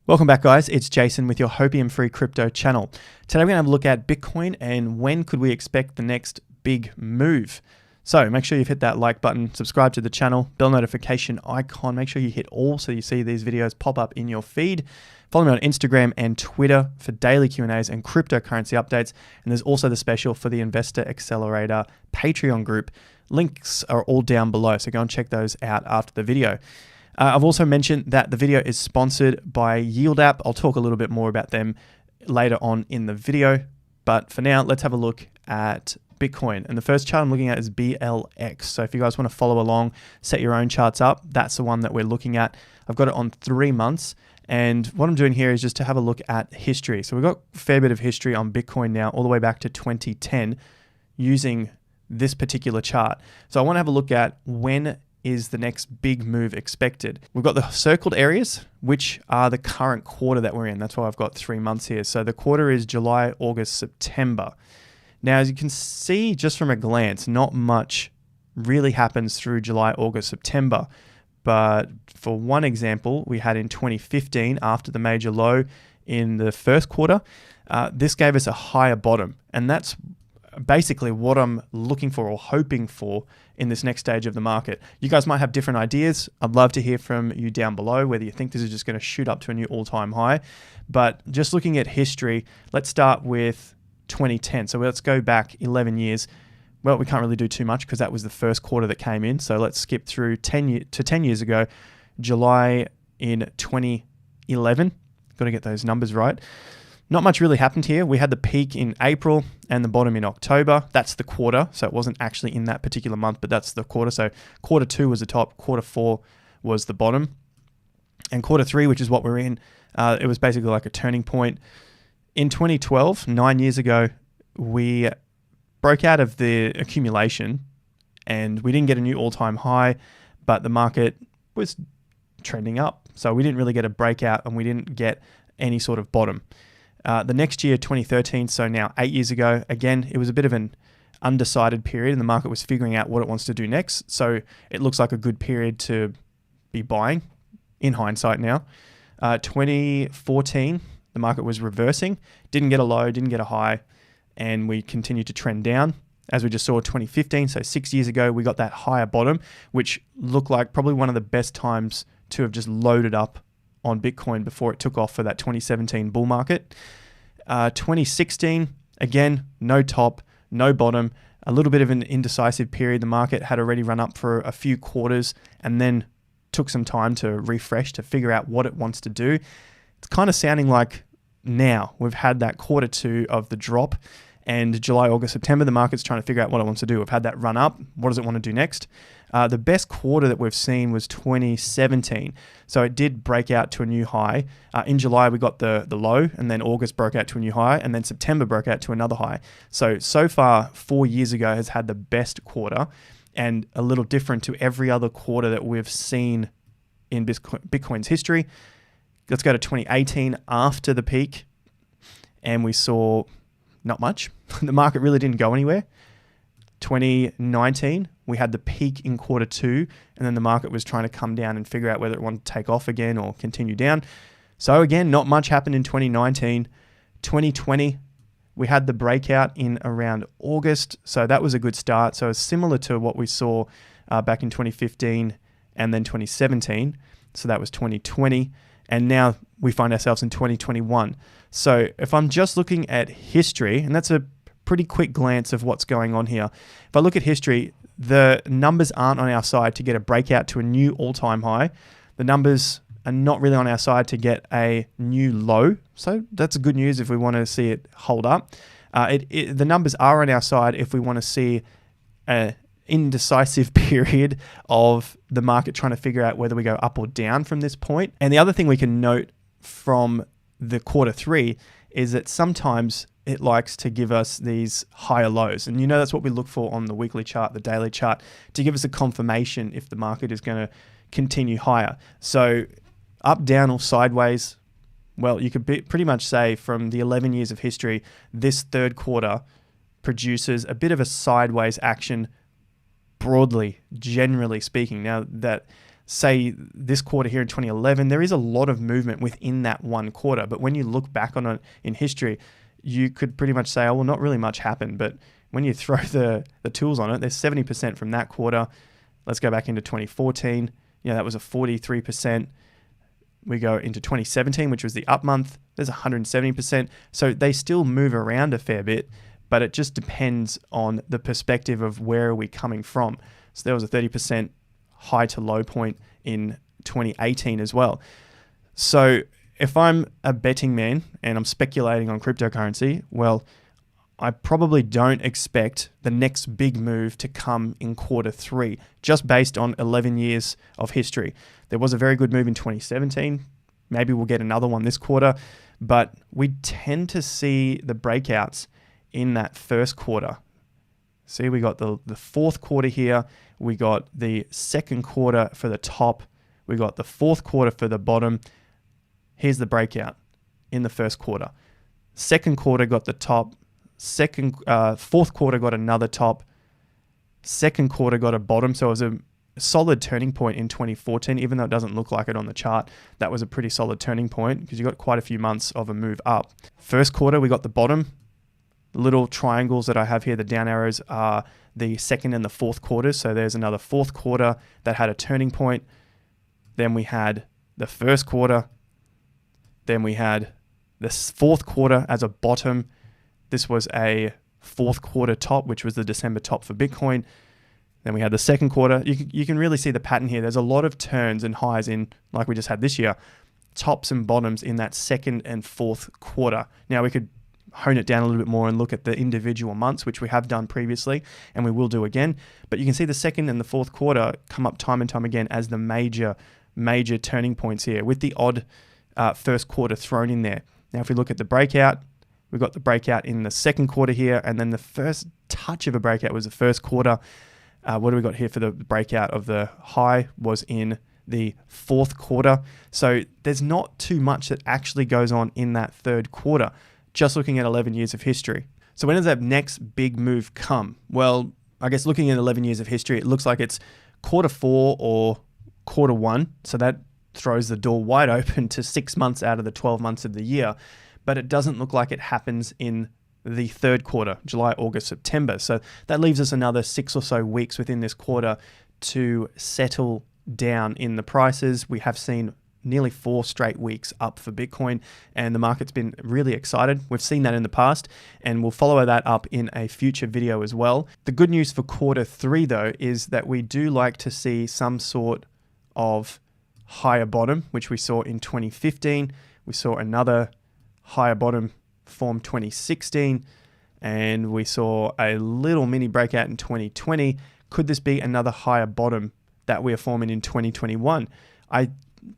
Welcome back, guys. It's Jason with your Hopium Free Crypto channel. Today we're going to have a look at Bitcoin and when could we expect the next big move. So make sure you've hit that like button, subscribe to the channel, bell notification icon. Make sure you hit all so you see these videos pop up in your feed. Follow me on Instagram and Twitter for daily Q&As and cryptocurrency updates. And there's also the special for the Investor Accelerator Patreon group. Links are all down below, so go and check those out after the video. I've also mentioned that the video is sponsored by YieldApp. I'll talk a little bit more about them later on in the video. But for now, let's have a look at Bitcoin. And the first chart I'm looking at is BLX. So if you guys want to follow along, set your own charts up, that's the one that we're looking at. I've got it on 3 months. And what I'm doing here is just to have a look at history. So we've got a fair bit of history on Bitcoin now, all the way back to 2010, using this particular chart. So I want to have a look at when is the next big move expected. We've got the circled areas, which are the current quarter that we're in. That's why I've got 3 months here. So the quarter is July, August, September. Now, as you can see just from a glance, not much really happens through July, August, September. But for one example, we had in 2015, after the major low in the first quarter, this gave us a higher bottom. And that's basically what I'm looking for or hoping for in this next stage of the market. You guys might have different ideas. I'd love to hear from you down below, whether you think this is just going to shoot up to a new all-time high. But just looking at history, let's start with 2010. So let's go back 11 years. Well, we can't really do too much because that was the first quarter that came in. So let's skip through 10 years ago, July in 2011. Got to get those numbers right. Not much really happened here. We had the peak in April and the bottom in October. That's the quarter. So it wasn't actually in that particular month, but that's the quarter. So quarter 2 was the top, quarter 4 was the bottom. And quarter 3, which is what we're in, it was basically like a turning point. In 2012, 9 years ago, we broke out of the accumulation and we didn't get a new all-time high, but the market was trending up. So we didn't really get a breakout and we didn't get any sort of bottom. The next year, 2013, so now 8 years ago, again, it was a bit of an undecided period and the market was figuring out what it wants to do next. So it looks like a good period to be buying in hindsight now. 2014, the market was reversing, didn't get a low, didn't get a high, and we continued to trend down. As we just saw 2015, so 6 years ago, we got that higher bottom, which looked like probably one of the best times to have just loaded up on Bitcoin before it took off for that 2017 bull market. 2016, again, no top, no bottom, a little bit of an indecisive period. The market had already run up for a few quarters and then took some time to refresh, to figure out what it wants to do. It's kind of sounding like now we've had that quarter 2 of the drop, and July, August, September, the market's trying to figure out what it wants to do. We've had that run up. What does it want to do next? The best quarter that we've seen was 2017. So it did break out to a new high. In July, we got the low, and then August broke out to a new high, and then September broke out to another high. So far, 4 years ago has had the best quarter, and a little different to every other quarter that we've seen in Bitcoin's history. Let's go to 2018 after the peak, and we saw not much. The market really didn't go anywhere. 2019, we had the peak in quarter 2, and then the market was trying to come down and figure out whether it wanted to take off again or continue down. So again, not much happened in 2019. 2020, we had the breakout in around August, so that was a good start. So it's similar to what we saw back in 2015 and then 2017. So that was 2020. And now we find ourselves in 2021. So if I'm just looking at history, and that's a pretty quick glance of what's going on here. If I look at history, the numbers aren't on our side to get a breakout to a new all-time high. The numbers are not really on our side to get a new low. So that's good news if we want to see it hold up. The numbers are on our side if we want to see an indecisive period of the market trying to figure out whether we go up or down from this point. And the other thing we can note from the quarter 3 is that sometimes it likes to give us these higher lows. And that's what we look for on the weekly chart, the daily chart, to give us a confirmation if the market is going to continue higher. So up, down, or sideways, well, you could pretty much say from the 11 years of history, this third quarter produces a bit of a sideways action broadly, generally speaking. Now, that say this quarter here in 2011, there is a lot of movement within that one quarter. But when you look back on it in history, you could pretty much say, oh, well, not really much happened. But when you throw the tools on it, there's 70% from that quarter. Let's go back into 2014. That was a 43%. We go into 2017, which was the up month. There's 170%. So they still move around a fair bit, but it just depends on the perspective of where are we coming from. So there was a 30% high to low point in 2018 as well. So if I'm a betting man and I'm speculating on cryptocurrency, well, I probably don't expect the next big move to come in quarter 3, just based on 11 years of history. There was a very good move in 2017. Maybe we'll get another one this quarter, but we tend to see the breakouts in that first quarter. See, we got the fourth quarter here. We got the second quarter for the top. We got the fourth quarter for the bottom. Here's the breakout in the first quarter. Second quarter got the top. Fourth quarter got another top. Second quarter got a bottom. So it was a solid turning point in 2014, even though it doesn't look like it on the chart. That was a pretty solid turning point because you got quite a few months of a move up. First quarter, we got the bottom. The little triangles that I have here, the down arrows, are the second and the fourth quarters. So there's another fourth quarter that had a turning point. Then we had the first quarter. Then we had the fourth quarter as a bottom. This was a fourth quarter top, which was the December top for Bitcoin. Then we had the second quarter. You can really see the pattern here. There's a lot of turns and highs in, like we just had this year, tops and bottoms in that second and fourth quarter. Now we could hone it down a little bit more and look at the individual months, which we have done previously and we will do again. But you can see the second and the fourth quarter come up time and time again as the major turning points here, with the odd first quarter thrown in there. Now, if we look at the breakout, we've got the breakout in the second quarter here, and then the first touch of a breakout was the first quarter. What do we got here for the breakout of the high was in the fourth quarter. So there's not too much that actually goes on in that third quarter, just looking at 11 years of history. So when does that next big move come? Well, I guess looking at 11 years of history, it looks like it's quarter 4 or quarter 1. So that throws the door wide open to 6 months out of the 12 months of the year. But it doesn't look like it happens in the third quarter, July, August, September. So that leaves us another 6 or so weeks within this quarter to settle down in the prices. We have seen nearly 4 straight weeks up for Bitcoin, and the market's been really excited. We've seen that in the past, and we'll follow that up in a future video as well. The good news for quarter 3, though, is that we do like to see some sort of higher bottom, which we saw in 2015. We saw another higher bottom form 2016, and we saw a little mini breakout in 2020. Could this be another higher bottom that we are forming in 2021? I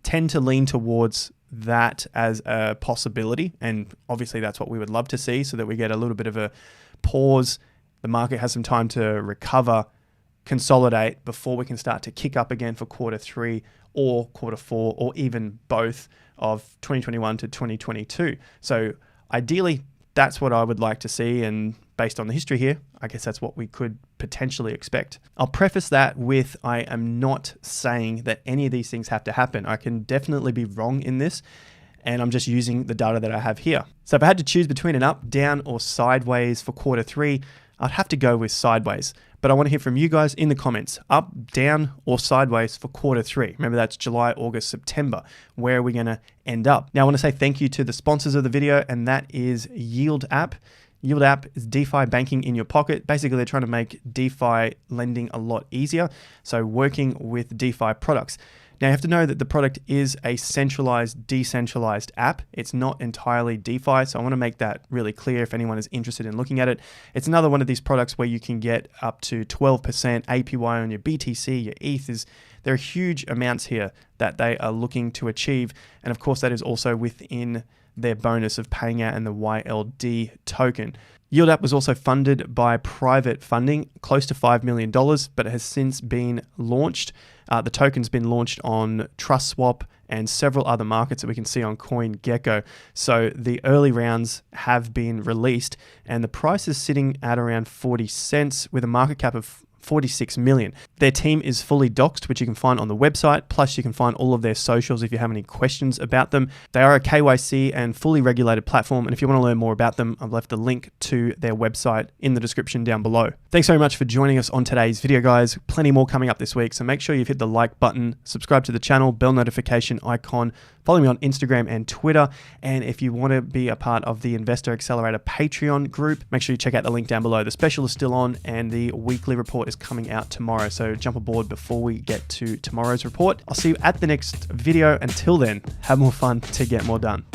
tend to lean towards that as a possibility, and obviously that's what we would love to see, so that we get a little bit of a pause, the market has some time to recover, consolidate before we can start to kick up again for quarter 3 or quarter 4 or even both of 2021 to 2022. So ideally, that's what I would like to see, and based on the history here, I guess that's what we could potentially expect. I'll preface that with, I am not saying that any of these things have to happen. I can definitely be wrong in this, and I'm just using the data that I have here. So if I had to choose between an up, down, or sideways for quarter 3, I'd have to go with sideways. But I want to hear from you guys in the comments, up, down, or sideways for quarter 3. Remember, that's July, August, September. Where are we going to end up? Now, I want to say thank you to the sponsors of the video, and that is Yield App. Yield App is DeFi banking in your pocket. Basically, they're trying to make DeFi lending a lot easier. So working with DeFi products. Now, you have to know that the product is a centralized, decentralized app. It's not entirely DeFi, so I want to make that really clear if anyone is interested in looking at it. It's another one of these products where you can get up to 12% APY on your BTC, your ETH. There are huge amounts here that they are looking to achieve, and of course, that is also within their bonus of paying out in the YLD token. Yield App was also funded by private funding, close to $5 million, but it has since been launched. The token's been launched on TrustSwap and several other markets that we can see on CoinGecko. So the early rounds have been released, and the price is sitting at around 40 cents with a market cap of 46 million. Their team is fully doxed, which you can find on the website. Plus, you can find all of their socials if you have any questions about them. They are a KYC and fully regulated platform. And if you want to learn more about them, I've left a link to their website in the description down below. Thanks very much for joining us on today's video, guys. Plenty more coming up this week. So make sure you've hit the like button, subscribe to the channel, bell notification icon, follow me on Instagram and Twitter. And if you want to be a part of the Investor Accelerator Patreon group, make sure you check out the link down below. The special is still on and the weekly report is coming out tomorrow. So jump aboard before we get to tomorrow's report. I'll see you at the next video. Until then, have more fun to get more done.